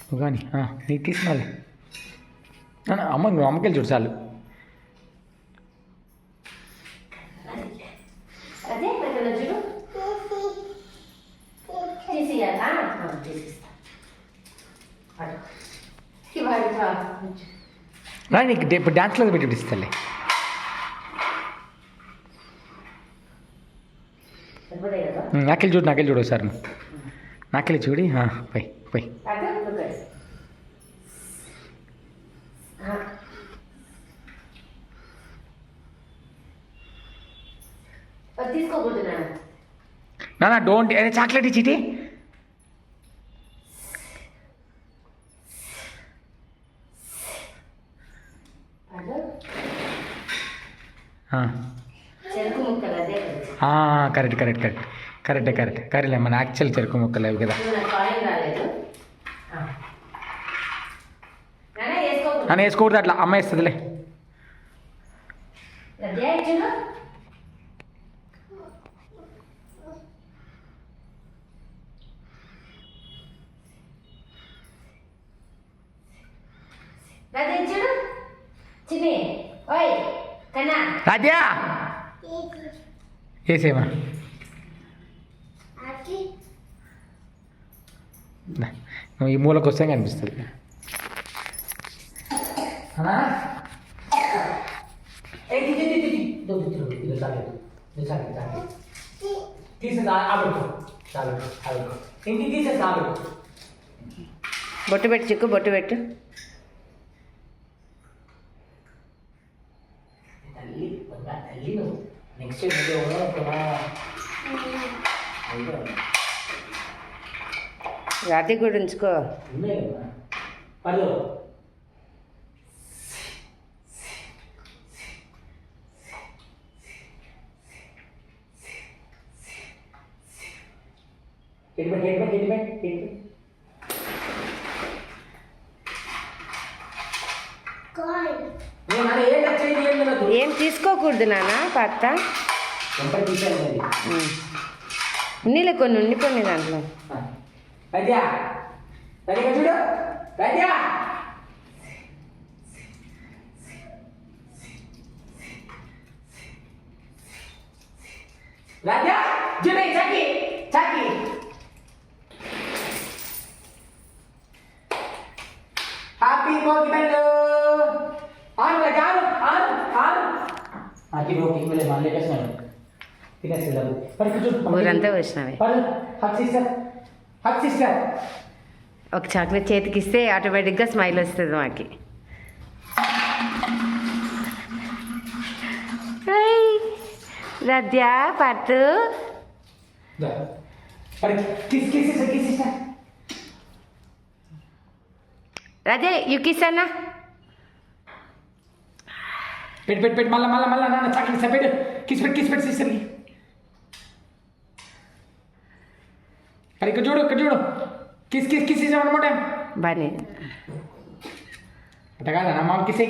నువ్వు కానీ నీకు తీసుకున్నాలే అమ్మ నువ్వు అమ్మకెళ్ళి చూడు చాలు. అదే చూడు తీసియాలా నీకు ఇప్పుడు డ్యాన్స్లో పెట్టి ఇస్తాలే. నాకెళ్ళి చూడు ఒకసారి నువ్వు నాకెళ్ళి చూడి పై పై తీసుకోకూడదు నా డోంట్ చాక్లెట్ ఇచ్చిటి కరెక్టే మన యాక్చువల్ చెరుకు ముక్కలు అవి కదా. అని వేసుకోకూడదు అట్లా అమ్మ వేస్తుందిలే. రాజ్యా వేసేమా నువ్వు ఈ మూలకు వస్తే కనిపిస్తుంది. బొట్టు పెట్టు చిక్కు బొట్టు పెట్టు. నెక్స్ట్ రాత్రి కూడా ఉంచుకో. ఏం తీసుకోకూడదు నాన్న పత్త ఉన్నీలే కొన్ని ఉండిపోయి దాంట్లో. చూడు రాజా జునై చాకి చాకి హ్యాపీ బర్త్డే ఆన్ లగాను ఆన్ ఆన్ ఆకి రోకి మిలే మాలే కస్నా తినేసి లేదు पर कुछ ఊరంతా వచ్చినవి. पर హక్ సిస్టర్ ఒక చాక్లెట్ చేతికి ఇస్తే ఆటోమేటిక్గా స్మైల్ వస్తుంది మాకి. రద్యా పట్టు రదే యూ కిస్ అన్న పెట్టు మళ్ళా నాన్న చాక్లెట్ పెట్టు కిస్ పెట్టు సిస్టర్కి. అరే ఇక్కడ చూడు కిస్ ఇచ్చామన్నమాట బానే అట్ట కాదా నా మామ కిస్